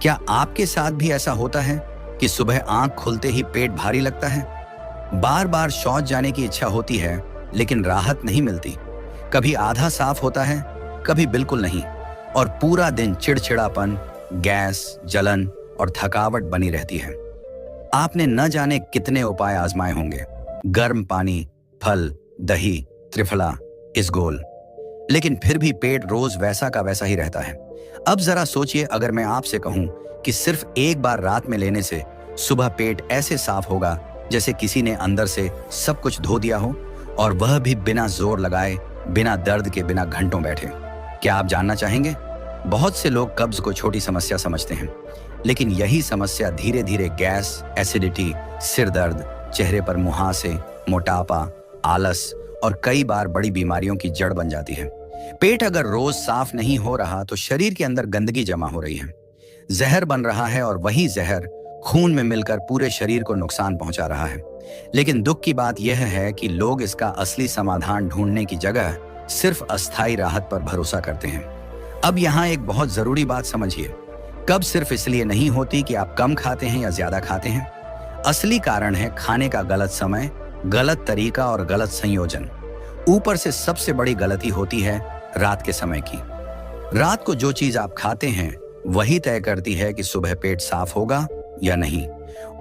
क्या आपके साथ भी ऐसा होता है कि सुबह आंख खुलते ही पेट भारी लगता है? बार बार शौच जाने की इच्छा होती है लेकिन राहत नहीं मिलती। कभी आधा साफ होता है, कभी बिल्कुल नहीं, और पूरा दिन चिड़चिड़ापन, गैस, जलन और थकावट बनी रहती है। आपने न जाने कितने उपाय आजमाए होंगे, गर्म पानी, फल, दही, त्रिफला, इसगोल, लेकिन फिर भी पेट रोज वैसा का वैसा ही रहता है। अब जरा सोचिए, अगर मैं आपसे कहूं कि सिर्फ एक बार रात में लेने से सुबह पेट ऐसे साफ होगा जैसे किसी ने अंदर से सब कुछ धो दिया हो, और वह भी बिना जोर लगाए, बिना दर्द के, बिना घंटों बैठे। क्या आप जानना चाहेंगे? बहुत से लोग कब्ज को छोटी समस्या समझते हैं, लेकिन यही समस्या धीरे धीरे गैस, एसिडिटी, सिर दर्द, चेहरे पर मुहासे, मोटापा, आलस और कई बार बड़ी बीमारियों की जड़ बन जाती है। पेट अगर रोज साफ नहीं हो रहा तो शरीर के अंदर गंदगी जमा हो रही है, जहर बन रहा है, और वही जहर खून में मिलकर पूरे शरीर को नुकसान पहुंचा रहा है। लेकिन दुख की बात यह है कि लोग इसका असली समाधान ढूंढने की जगह सिर्फ अस्थायी राहत पर भरोसा करते हैं। अब यहाँ एक बहुत जरूरी बात समझिए, कब्ज सिर्फ इसलिए नहीं होती कि आप कम खाते हैं या ज्यादा खाते हैं। असली कारण है खाने का गलत समय, गलत तरीका और गलत संयोजन। ऊपर से सबसे बड़ी गलती होती है रात के समय की। रात को जो चीज आप खाते हैं वही तय करती है कि सुबह पेट साफ होगा या नहीं।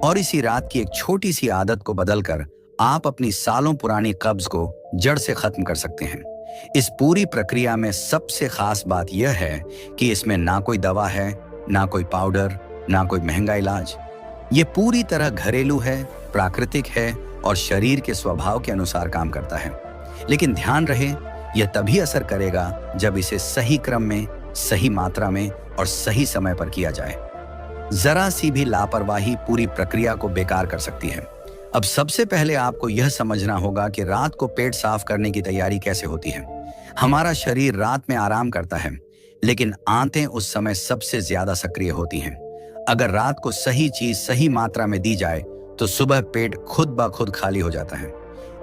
और इसी रात की एक छोटी सी आदत को बदलकर आप अपनी सालों पुरानी कब्ज को जड़ से खत्म कर सकते हैं। इस पूरी प्रक्रिया में सबसे खास बात यह है कि इसमें ना कोई दवा है, ना कोई पाउडर, ना कोई महंगा इलाज। ये पूरी तरह घरेलू है, प्राकृतिक है और शरीर के स्वभाव के अनुसार काम करता है। लेकिन ध्यान रहे, यह तभी असर करेगा जब इसे सही क्रम में, सही मात्रा में और सही समय पर किया जाए। जरा सी भी लापरवाही पूरी प्रक्रिया को बेकार कर सकती है। अब सबसे पहले आपको यह समझना होगा कि रात को पेट साफ करने की तैयारी कैसे होती है। हमारा शरीर रात में आराम करता है, लेकिन आंतें उस समय सबसे ज्यादा सक्रिय होती हैं। अगर रात को सही चीज सही मात्रा में दी जाए तो सुबह पेट खुद ब खुद खाली हो जाता है।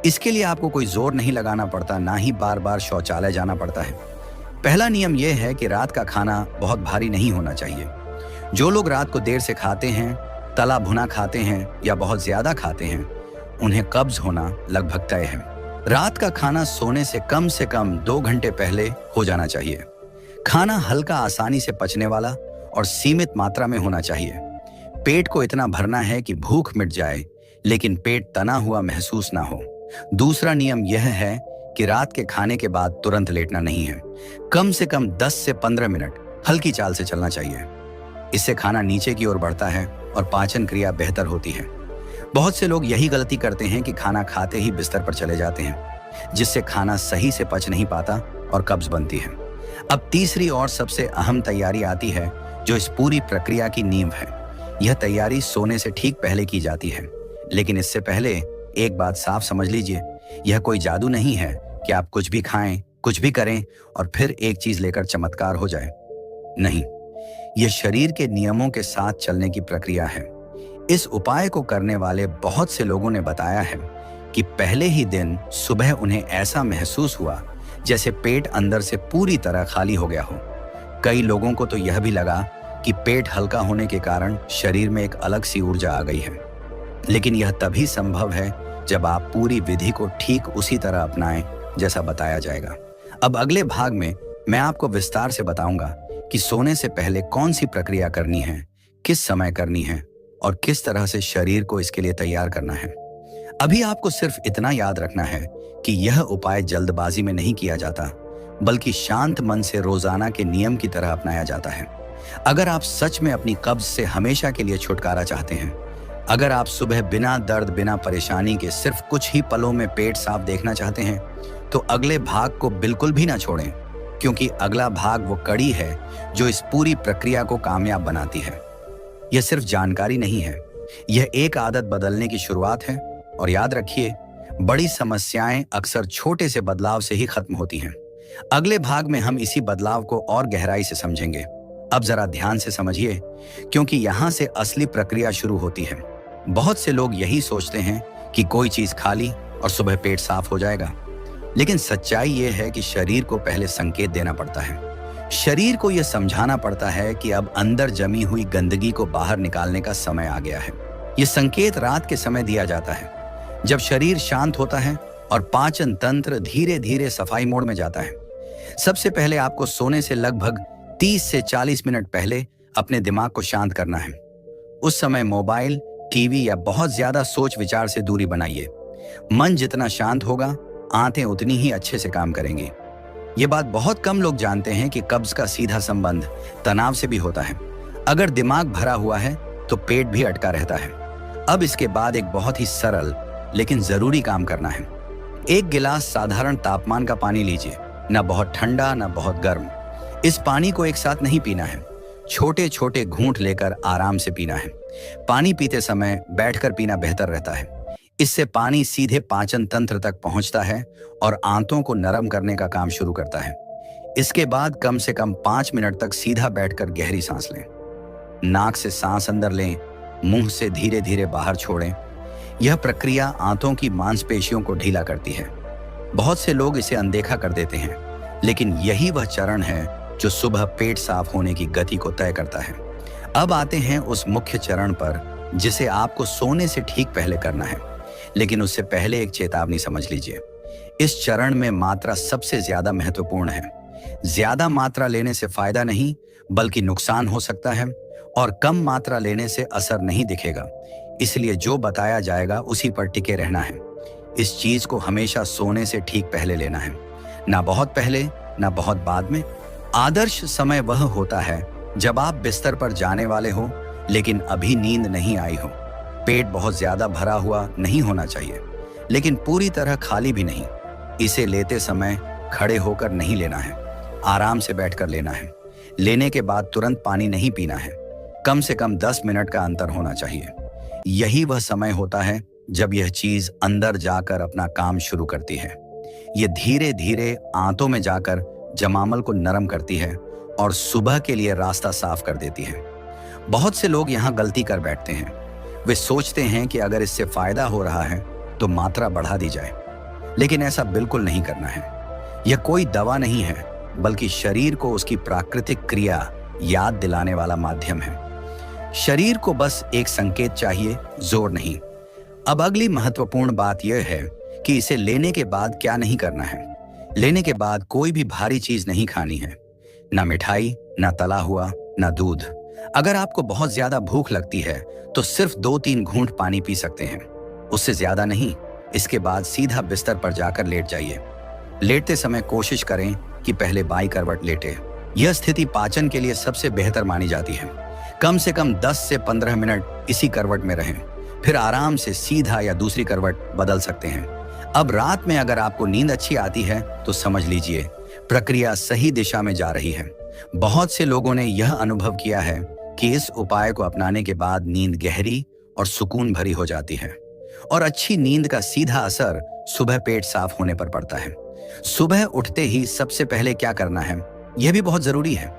इसके लिए आपको कोई जोर नहीं लगाना पड़ता, ना ही बार बार शौचालय जाना पड़ता है। पहला नियम यह है कि रात का खाना बहुत भारी नहीं होना चाहिए। जो लोग रात को देर से खाते हैं, तला भुना खाते हैं या बहुत ज्यादा खाते हैं, उन्हें कब्ज होना लगभग तय है। रात का खाना सोने से कम 2 घंटे पहले हो जाना चाहिए। खाना हल्का, आसानी से पचने वाला और सीमित मात्रा में होना चाहिए। पेट को इतना भरना है कि भूख मिट जाए, लेकिन पेट तना हुआ महसूस ना हो। दूसरा नियम यह है कि रात के खाने के बाद तुरंत लेटना नहीं है। कम से कम 10 से 15 मिनट हल्की चाल से चलना चाहिए। इससे खाना नीचे की ओर बढ़ता है और पाचन क्रिया बेहतर होती है। बहुत से लोग यही गलती करते हैं कि खाना खाते ही बिस्तर पर चले जाते हैं, जिससे खाना सही से पच नहीं पाता और कब्ज बनती है। अब तीसरी और सबसे अहम तैयारी आती है, जो इस पूरी प्रक्रिया की नींव है। यह तैयारी सोने से ठीक पहले की जाती है। लेकिन इससे पहले एक बात साफ समझ लीजिए, यह कोई जादू नहीं है कि आप कुछ भी खाएं, कुछ भी करें और फिर एक चीज लेकर चमत्कार हो जाए। नहीं, यह शरीर के नियमों के साथ चलने की प्रक्रिया है। इस उपाय को करने वाले बहुत से लोगों ने बताया है कि पहले ही दिन सुबह उन्हें ऐसा महसूस हुआ जैसे पेट अंदर से पूरी तरह खाली हो गया हो। कई लोगों को तो यह भी लगा कि पेट हल्का होने के कारण शरीर में एक अलग सी ऊर्जा आ गई है। लेकिन यह तभी संभव है जब आप पूरी विधि को ठीक उसी तरह अपनाएं जैसा बताया जाएगा। अब अगले भाग में मैं आपको विस्तार से बताऊंगा कि सोने से पहले कौन सी प्रक्रिया करनी है, किस समय करनी है और किस तरह से शरीर को इसके लिए तैयार करना है। अभी आपको सिर्फ इतना याद रखना है कि यह उपाय जल्दबाजी में नहीं किया जाता, बल्कि शांत मन से रोजाना के नियम की तरह अपनाया जाता है। अगर आप सच में अपनी कब्ज से हमेशा के लिए छुटकारा चाहते हैं, अगर आप सुबह बिना दर्द, बिना परेशानी के सिर्फ कुछ ही पलों में पेट साफ देखना चाहते हैं, तो अगले भाग को बिल्कुल भी ना छोड़ें, क्योंकि अगला भाग वो कड़ी है जो इस पूरी प्रक्रिया को कामयाब बनाती है। यह सिर्फ जानकारी नहीं है, यह एक आदत बदलने की शुरुआत है। और याद रखिए, बड़ी समस्याएं अक्सर छोटे से बदलाव से ही खत्म होती हैं। अगले भाग में हम इसी बदलाव को और गहराई से समझेंगे। अब जरा ध्यान से समझिए, क्योंकि यहाँ से असली प्रक्रिया शुरू होती है। बहुत से लोग यही सोचते हैं कि कोई चीज खा ली और सुबह पेट साफ हो जाएगा, लेकिन सच्चाई यह है कि शरीर को पहले संकेत देना पड़ता है। शरीर को यह समझाना पड़ता है कि अब अंदर जमी हुई गंदगी को बाहर निकालने का समय आ गया है। यह संकेत रात के समय दिया जाता है, जब शरीर शांत होता है और पाचन तंत्र धीरे धीरे सफाई मोड में जाता है। सबसे पहले आपको सोने से लगभग 30 से 40 मिनट पहले अपने दिमाग को शांत करना है। उस समय मोबाइल, टीवी या बहुत ज्यादा सोच विचार से दूरी बनाइए। मन जितना शांत होगा, आंतें उतनी ही अच्छे से काम करेंगी। ये बात बहुत कम लोग जानते हैं कि कब्ज का सीधा संबंध तनाव से भी होता है। अगर दिमाग भरा हुआ है तो पेट भी अटका रहता है। अब इसके बाद एक बहुत ही सरल लेकिन जरूरी काम करना है। एक गिलास साधारण तापमान का पानी लीजिए, ना बहुत ठंडा ना बहुत गर्म। इस पानी को एक साथ नहीं पीना है, छोटे छोटे घूंट लेकर आराम से पीना है। पानी पीते समय बैठकर पीना बेहतर रहता है। इससे पानी सीधे पाचन तंत्र तक पहुंचता है और आंतों को नरम करने का काम शुरू करता है। इसके बाद कम से कम 5 मिनट तक सीधा बैठकर गहरी सांस लें। नाक से सांस अंदर लें, मुंह से धीरे धीरे बाहर छोड़ें। यह प्रक्रिया आंतों की मांसपेशियों को ढीला करती है। बहुत से लोग इसे अनदेखा कर देते हैं, लेकिन यही वह चरण है जो सुबह पेट साफ होने की गति को तय करता है। अब आते हैं उस मुख्य चरण पर जिसे आपको सोने से ठीक पहले करना है। लेकिन उससे पहले एक चेतावनी समझ लीजिए। इस चरण में मात्रा सबसे ज्यादा महत्वपूर्ण है। ज्यादा मात्रा लेने से फायदा नहीं बल्कि नुकसान हो सकता है, और कम मात्रा लेने से असर नहीं दिखेगा। इसलिए जो बताया जाएगा उसी पर टिके रहना है। इस चीज को हमेशा सोने से ठीक पहले लेना है, ना बहुत पहले ना बहुत बाद में। आदर्श समय वह होता है जब आप बिस्तर पर जाने वाले हो लेकिन अभी नींद नहीं आई हो। पेट बहुत ज्यादा भरा हुआ नहीं होना चाहिए, लेकिन पूरी तरह खाली भी नहीं। इसे लेते समय खड़े होकर नहीं लेना है, आराम से बैठकर लेना है। लेने के बाद तुरंत पानी नहीं पीना है। कम से कम 10 मिनट का अंतर होना चाहिए। यही वह समय होता है जब यह चीज अंदर जाकर अपना काम शुरू करती है। यह धीरे धीरे आंतों में जाकर जमामल को नरम करती है और सुबह के लिए रास्ता साफ कर देती है। बहुत से लोग यहाँ गलती कर बैठते हैं। वे सोचते हैं कि अगर इससे फायदा हो रहा है तो मात्रा बढ़ा दी जाए, लेकिन ऐसा बिल्कुल नहीं करना है। यह कोई दवा नहीं है, बल्कि शरीर को उसकी प्राकृतिक क्रिया याद दिलाने वाला माध्यम है। शरीर को बस एक संकेत चाहिए, जोर नहीं। अब अगली महत्वपूर्ण बात यह है कि इसे लेने के बाद क्या नहीं करना है। लेने के बाद कोई भी भारी चीज नहीं खानी है, ना मिठाई, ना तला हुआ, ना दूध। अगर आपको बहुत ज्यादा भूख लगती है तो सिर्फ 2-3 घूंट पानी पी सकते हैं, उससे ज्यादा नहीं। इसके बाद सीधा बिस्तर पर जाकर लेट जाइए। लेटते समय कोशिश करें कि पहले बाईं करवट लेटे। यह स्थिति पाचन के लिए सबसे बेहतर मानी जाती है। कम से कम 10 से 15 मिनट इसी करवट में रहें, फिर आराम से सीधा या दूसरी करवट बदल सकते हैं। अब रात में अगर आपको नींद अच्छी आती है तो समझ लीजिए प्रक्रिया सही दिशा में जा रही है। बहुत से लोगों ने यह अनुभव किया है कि इस उपाय को अपनाने के बाद नींद गहरी और सुकून भरी हो जाती है, और अच्छी नींद का सीधा असर सुबह पेट साफ होने पर पड़ता है। सुबह उठते ही सबसे पहले क्या करना है, यह भी बहुत जरूरी है।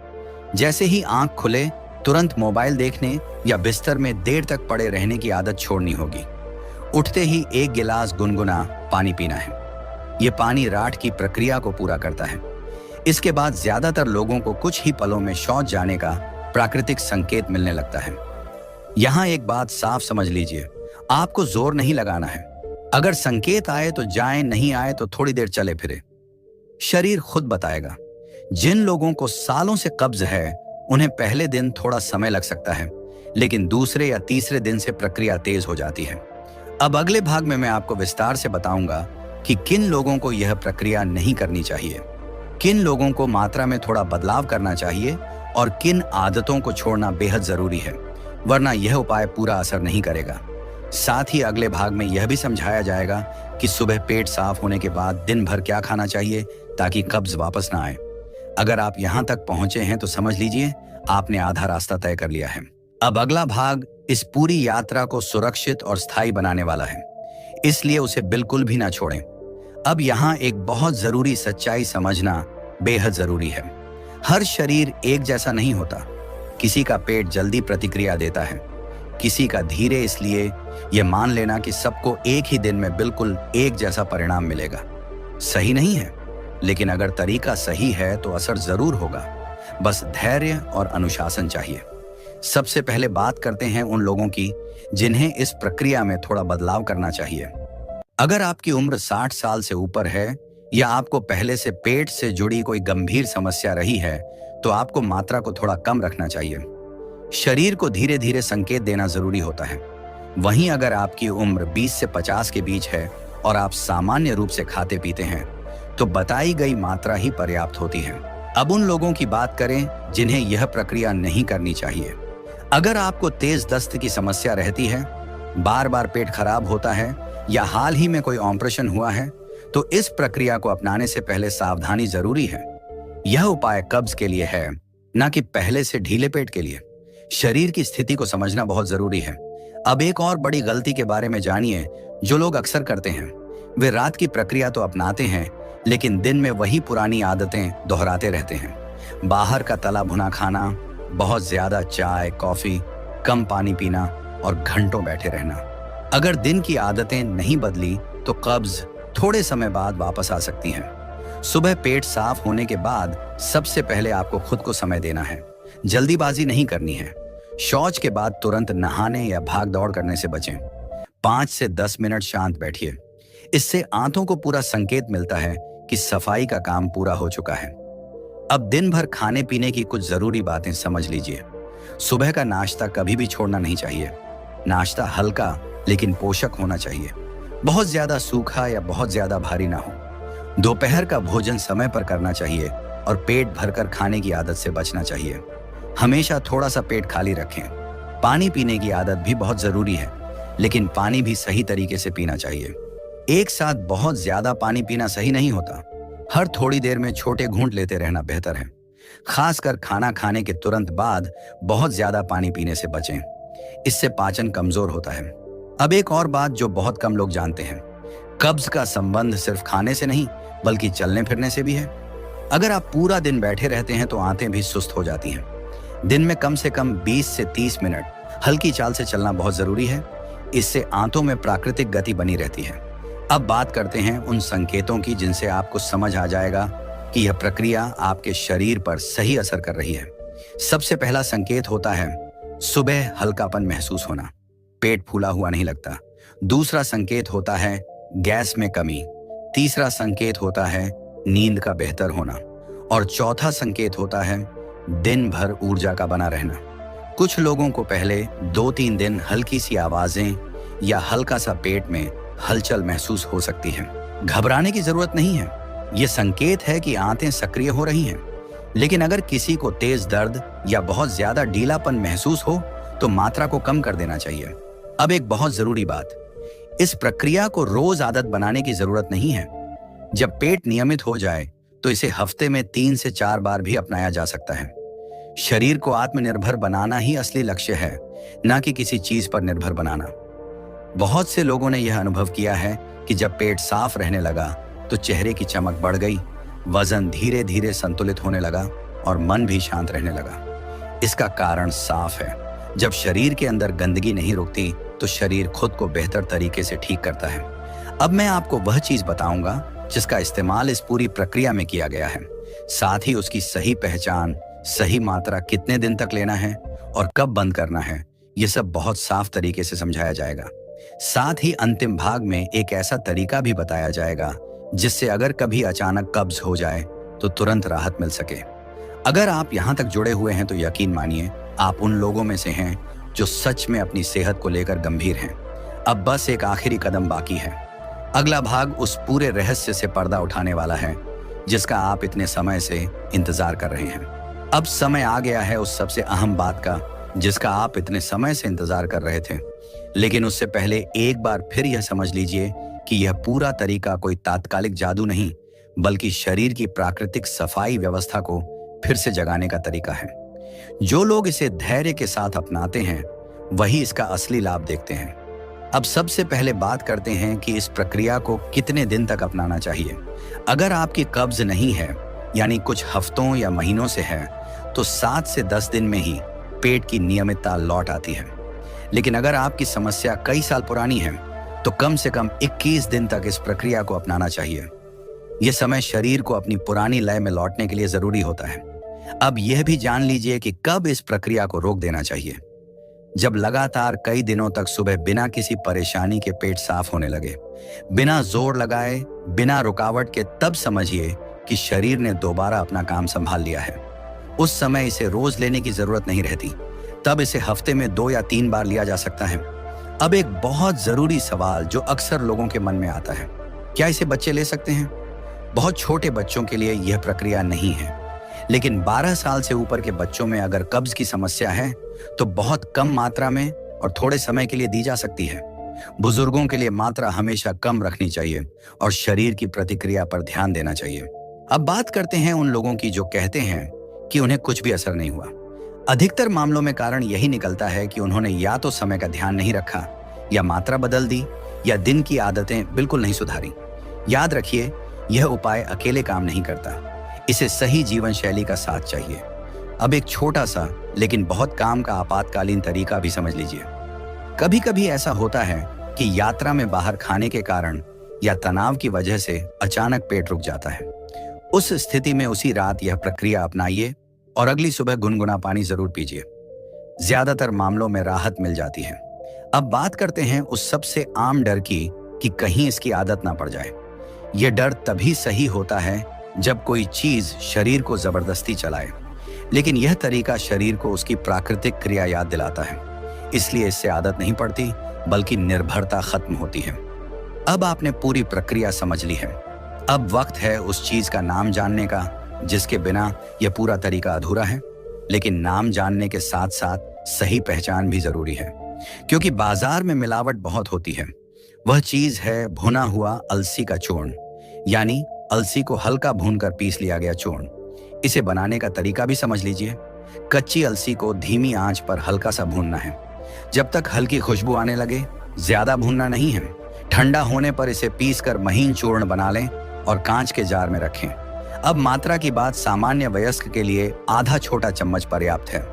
जैसे ही आंख खुले तुरंत मोबाइल देखने या बिस्तर में देर तक पड़े रहने की आदत छोड़नी होगी। उठते ही 1 गिलास गुनगुना पानी पीना है। यह पानी राठ की प्रक्रिया को पूरा करता है। इसके बाद ज्यादातर लोगों को कुछ ही पलों में शौच जाने का प्राकृतिक संकेत मिलने लगता है। यहां एक बात साफ समझ लीजिए, आपको जोर नहीं लगाना है। अगर संकेत आए तो जाएं, नहीं आए तो थोड़ी देर चले फिरे। शरीर खुद बताएगा। जिन लोगों को सालों से कब्ज है उन्हें पहले दिन थोड़ा समय लग सकता है, लेकिन दूसरे या तीसरे दिन से प्रक्रिया तेज हो जाती है। अब अगले भाग में मैं आपको विस्तार से बताऊंगा कि किन लोगों को यह प्रक्रिया नहीं करनी चाहिए, किन लोगों को मात्रा में थोड़ा बदलाव करना चाहिए और किन आदतों को छोड़ना बेहद जरूरी है, वरना यह उपाय पूरा असर नहीं करेगा। साथ ही अगले भाग में यह भी समझाया जाएगा कि सुबह पेट साफ होने के बाद दिन भर क्या खाना चाहिए ताकि कब्ज वापस ना आए। अगर आप यहां तक पहुंचे हैं तो समझ लीजिए आपने आधा रास्ता तय कर लिया है। अब अगला भाग इस पूरी यात्रा को सुरक्षित और स्थायी बनाने वाला है, इसलिए उसे बिल्कुल भी ना छोड़ें। अब यहाँ एक बहुत जरूरी सच्चाई समझना बेहद जरूरी है। हर शरीर एक जैसा नहीं होता। किसी का पेट जल्दी प्रतिक्रिया देता है, किसी का धीरे। इसलिए यह मान लेना कि सबको एक ही दिन में बिल्कुल एक जैसा परिणाम मिलेगा सही नहीं है, लेकिन अगर तरीका सही है तो असर जरूर होगा। बस धैर्य और अनुशासन चाहिए। सबसे पहले बात करते हैं उन लोगों की जिन्हें इस प्रक्रिया में थोड़ा बदलाव करना चाहिए। अगर आपकी उम्र 60 साल से ऊपर है या आपको पहले से पेट से जुड़ी कोई गंभीर समस्या रही है, तो आपको मात्रा को थोड़ा कम रखना चाहिए। शरीर को धीरे धीरे संकेत देना जरूरी होता है। वहीं अगर आपकी उम्र 20 से 50 के बीच है और आप सामान्य रूप से खाते पीते हैं, तो बताई गई मात्रा ही पर्याप्त होती है। अब उन लोगों की बात करें जिन्हें यह प्रक्रिया नहीं करनी चाहिए। अगर आपको तेज दस्त की समस्या रहती है, बार बार पेट खराब होता है या हाल ही में कोई ऑपरेशन हुआ है, तो इस प्रक्रिया को अपनाने से पहले सावधानी जरूरी है। यह उपाय कब्ज के लिए है, न कि पहले से ढीले पेट के लिए। शरीर की स्थिति को समझना बहुत जरूरी है। अब एक और बड़ी गलती के बारे में जानिए जो लोग अक्सर करते हैं। वे रात की प्रक्रिया तो अपनाते हैं, लेकिन दिन में वही पुरानी आदतें दोहराते रहते हैं। बाहर का तला भुना खाना, बहुत ज्यादा चाय कॉफी, कम पानी पीना और घंटों बैठे रहना। अगर दिन की आदतें नहीं बदली तो कब्ज थोड़े समय बाद वापस आ सकती हैं। सुबह पेट साफ होने के बाद सबसे पहले आपको खुद को समय देना है। जल्दीबाजी नहीं करनी है। शौच के बाद तुरंत नहाने या भाग दौड़ करने से बचें। 5 से 10 मिनट शांत बैठिए। इससे आंतों को पूरा संकेत मिलता है कि सफाई का काम पूरा हो चुका है। अब दिन भर खाने पीने की कुछ जरूरी बातें समझ लीजिए। सुबह का नाश्ता कभी भी छोड़ना नहीं चाहिए। नाश्ता हल्का लेकिन पोषक होना चाहिए। बहुत ज्यादा सूखा या बहुत ज्यादा भारी ना हो। दोपहर का भोजन समय पर करना चाहिए और पेट भरकर खाने की आदत से बचना चाहिए। हमेशा थोड़ा सा पेट खाली रखें। पानी पीने की आदत भी बहुत जरूरी है, लेकिन पानी भी सही तरीके से पीना चाहिए। एक साथ बहुत ज्यादा पानी पीना सही नहीं होता। हर थोड़ी देर में छोटे घूंट लेते रहना बेहतर है। खासकर खाना खाने के तुरंत बाद बहुत ज्यादा पानी पीने से बचें। इससे पाचन कमजोर होता है। अब एक और बात जो बहुत कम लोग जानते हैं, कब्ज का संबंध सिर्फ खाने से नहीं बल्कि चलने फिरने से भी है। अगर आप पूरा दिन बैठे रहते हैं तो आंतें भी सुस्त हो जाती हैं। दिन में कम से कम 20 से 30 मिनट हल्की चाल से चलना बहुत जरूरी है। इससे आंतों में प्राकृतिक गति बनी रहती है। अब बात करते हैं उन संकेतों की जिनसे आपको समझ आ जाएगा कि यह प्रक्रिया आपके शरीर पर सही असर कर रही है। सबसे पहला संकेत होता है सुबह हल्कापन महसूस होना, पेट फूला हुआ नहीं लगता। दूसरा संकेत होता है गैस में कमी। तीसरा संकेत होता है नींद का बेहतर होना और चौथा संकेत होता है दिन भर ऊर्जा का बना रहना। कुछ लोगों को पहले 2-3 दिन हल्की सी आवाजें या हल्का सा पेट में हलचल महसूस हो सकती है। घबराने की जरूरत नहीं है। यह संकेत है कि आंतें सक्रिय हो रही हैं। लेकिन अगर किसी को तेज दर्द या बहुत ज्यादा ढीलापन महसूस हो तो मात्रा को कम कर देना चाहिए। अब एक बहुत जरूरी बात, इस प्रक्रिया को रोज आदत बनाने की जरूरत नहीं है। जब पेट नियमित हो जाए तो इसे हफ्ते में 3 से 4 बार भी अपनाया जा सकता है। शरीर को आत्मनिर्भर बनाना ही असली लक्ष्य है, न कि किसी चीज पर निर्भर बनाना। बहुत से लोगों ने यह अनुभव किया है कि जब पेट साफ रहने लगा तो चेहरे की चमक बढ़ गई, वजन धीरे धीरे संतुलित होने लगा और मन भी शांत रहने लगा। इसका कारण साफ है। जब शरीर के अंदर गंदगी नहीं रुकती तो शरीर खुद को बेहतर तरीके से ठीक करता है। अब मैं आपको वह चीज बताऊंगा जिसका इस्तेमाल इस पूरी प्रक्रिया में किया गया है। साथ ही उसकी सही पहचान, सही मात्रा कितने दिन तक लेना है और कब बंद करना है, यह सब बहुत साफ तरीके से समझाया जाएगा। साथ ही अंतिम भाग में एक ऐसा तरीका भी बताया जाएगा जिससे अगर कभी अचानक कब्ज हो जाए तो तुरंत राहत मिल सके। अगर आप यहाँ तक जुड़े हुए हैं तो यकीन मानिए आप उन लोगों में से हैं जो सच में अपनी सेहत को लेकर गंभीर हैं। अब बस एक आखिरी कदम बाकी है। अगला भाग उस पूरे रहस्य से पर्दा उठाने वाला है जिसका आप इतने समय से इंतजार कर रहे हैं। अब समय आ गया है उस सबसे अहम बात का जिसका आप इतने समय से इंतजार कर रहे थे। लेकिन उससे पहले एक बार फिर यह समझ लीजिए कि यह पूरा तरीका कोई तात्कालिक जादू नहीं बल्कि शरीर की प्राकृतिक सफाई व्यवस्था को फिर से जगाने का तरीका है। जो लोग इसे धैर्य के साथ अपनाते हैं वही इसका असली लाभ देखते हैं। अब सबसे पहले बात करते हैं कि इस प्रक्रिया को कितने दिन तक अपनाना चाहिए। अगर आपकी कब्ज नहीं है यानी कुछ हफ्तों या महीनों से है तो 7 से 10 दिन में ही पेट की नियमितता लौट आती है। लेकिन अगर आपकी समस्या कई साल पुरानी है तो कम से कम 21 दिन तक इस प्रक्रिया को अपनाना चाहिए। यह समय शरीर को अपनी पुरानी लय में लौटने के लिए जरूरी होता है। अब यह भी जान लीजिए कि कब इस प्रक्रिया को रोक देना चाहिए। जब लगातार कई दिनों तक सुबह बिना किसी परेशानी के पेट साफ होने लगे, बिना जोर लगाए, बिना रुकावट के, तब समझिए कि शरीर ने दोबारा अपना काम संभाल लिया है। उस समय इसे रोज लेने की जरूरत नहीं रहती, तब इसे हफ्ते में 2 या 3 बार लिया जा सकता है। अब एक बहुत जरूरी सवाल जो अक्सर लोगों के मन में आता है, क्या इसे बच्चे ले सकते हैं? बहुत छोटे बच्चों के लिए यह प्रक्रिया नहीं है, लेकिन 12 साल से ऊपर के बच्चों में अगर कब्ज की समस्या है तो बहुत कम मात्रा में और थोड़े समय के लिए दी जा सकती है। बुजुर्गों के लिए मात्रा हमेशा कम रखनी चाहिए और शरीर की प्रतिक्रिया पर ध्यान देना चाहिए। अब बात करते हैं उन लोगों की जो कहते हैं कि उन्हें कुछ भी असर नहीं हुआ। अधिकतर मामलों में कारण यही निकलता है कि उन्होंने या तो समय का ध्यान नहीं रखा, या मात्रा बदल दी, या दिन की आदतें बिल्कुल नहीं सुधारी। याद रखिए, यह उपाय अकेले काम नहीं करता, इसे सही जीवन शैली का साथ चाहिए। अब एक छोटा सा लेकिन बहुत काम का आपातकालीन तरीका भी समझ लीजिए। कभी कभी ऐसा होता है कि यात्रा में बाहर खाने के कारण या तनाव की वजह से अचानक पेट रुक जाता है। उस स्थिति में उसी रात यह प्रक्रिया अपनाइए और अगली सुबह गुनगुना पानी जरूर पीजिए। ज्यादातर मामलों में राहत मिल जाती है। अब बात करते हैं उस सबसे आम डर की कि कहीं इसकी आदत ना पड़ जाए। यह डर तभी सही होता है जब कोई चीज शरीर को जबरदस्ती चलाए, लेकिन यह तरीका शरीर को उसकी प्राकृतिक क्रिया याद दिलाता है, इसलिए इससे आदत नहीं पड़ती बल्कि निर्भरता खत्म होती है। अब आपने पूरी प्रक्रिया समझ ली है। अब वक्त है उस चीज का नाम जानने का जिसके बिना यह पूरा तरीका अधूरा है। लेकिन नाम जानने के साथ साथ सही पहचान भी जरूरी है, क्योंकि बाजार में मिलावट बहुत होती है। वह चीज है भुना हुआ अलसी का चूर्ण, यानी अलसी को हल्का भूनकर पीस लिया गया चूर्ण। इसे बनाने का तरीका भी समझ लीजिए। कच्ची अलसी को धीमी आंच पर हल्का सा भूनना है, जब तक हल्की खुशबू आने लगे। ज्यादा भूनना नहीं है। ठंडा होने पर इसे पीसकर महीन चूर्ण बना लें और कांच के जार में रखें। अब मात्रा की बात सामान्य वयस्क के लिए आधा छोटा चम्मच पर्याप्त है,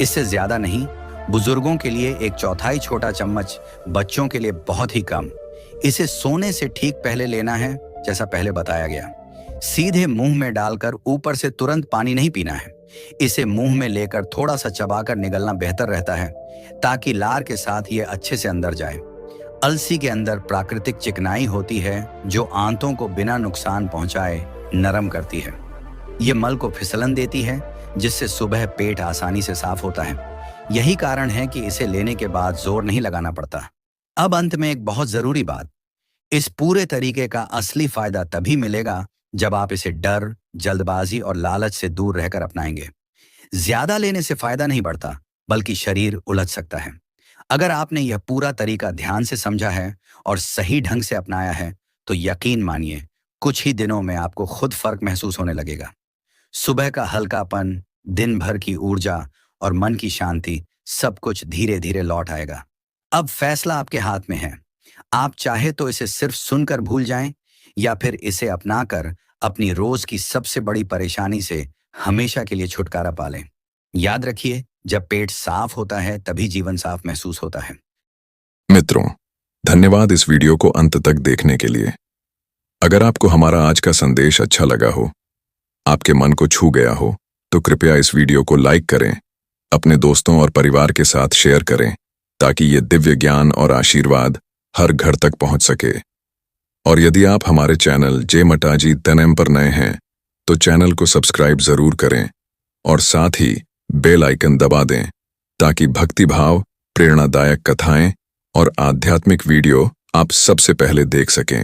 इससे ज्यादा नहीं। बुजुर्गों के लिए 1/4 छोटा चम्मच, बच्चों के लिए बहुत ही कम। इसे सोने से ठीक पहले लेना है, जैसा पहले बताया गया। सीधे मुंह में डालकर ऊपर से तुरंत पानी नहीं पीना है। इसे मुंह में लेकर थोड़ा सा चबाकर निगलना बेहतर रहता है, ताकि लार के साथ ये अच्छे से अंदर जाए। अलसी के अंदर प्राकृतिक चिकनाई होती है जो आंतों को बिना नुकसान पहुंचाए नरम करती है। ये मल को फिसलन देती है, जिससे सुबह पेट आसानी से साफ होता है। यही कारण है कि इसे लेने के बाद जोर नहीं लगाना पड़ता। अब अंत में एक बहुत जरूरी बात, इस पूरे तरीके का असली फायदा तभी मिलेगा जब आप इसे डर, जल्दबाजी और लालच से दूर रहकर अपनाएंगे। ज्यादा लेने से फायदा नहीं बढ़ता, बल्कि शरीर उलझ सकता है। अगर आपने यह पूरा तरीका ध्यान से समझा है और सही ढंग से अपनाया है, तो यकीन मानिए कुछ ही दिनों में आपको खुद फर्क महसूस होने लगेगा। सुबह का हल्कापन, दिन भर की ऊर्जा और मन की शांति, सब कुछ धीरे धीरे लौट आएगा। अब फैसला आपके हाथ में है। आप चाहे तो इसे सिर्फ सुनकर भूल जाएं, या फिर इसे अपनाकर अपनी रोज की सबसे बड़ी परेशानी से हमेशा के लिए छुटकारा पा लें। याद रखिए, जब पेट साफ होता है तभी जीवन साफ महसूस होता है। मित्रों, धन्यवाद इस वीडियो को अंत तक देखने के लिए। अगर आपको हमारा आज का संदेश अच्छा लगा हो, आपके मन को छू गया हो, तो कृपया इस वीडियो को लाइक करें, अपने दोस्तों और परिवार के साथ शेयर करें, ताकि ये दिव्य ज्ञान और आशीर्वाद हर घर तक पहुंच सके। और यदि आप हमारे चैनल जय मटाजी तनम पर नए हैं, तो चैनल को सब्सक्राइब जरूर करें और साथ ही बेल आइकन दबा दें, ताकि भक्ति भाव, प्रेरणादायक कथाएं और आध्यात्मिक वीडियो आप सबसे पहले देख सकें।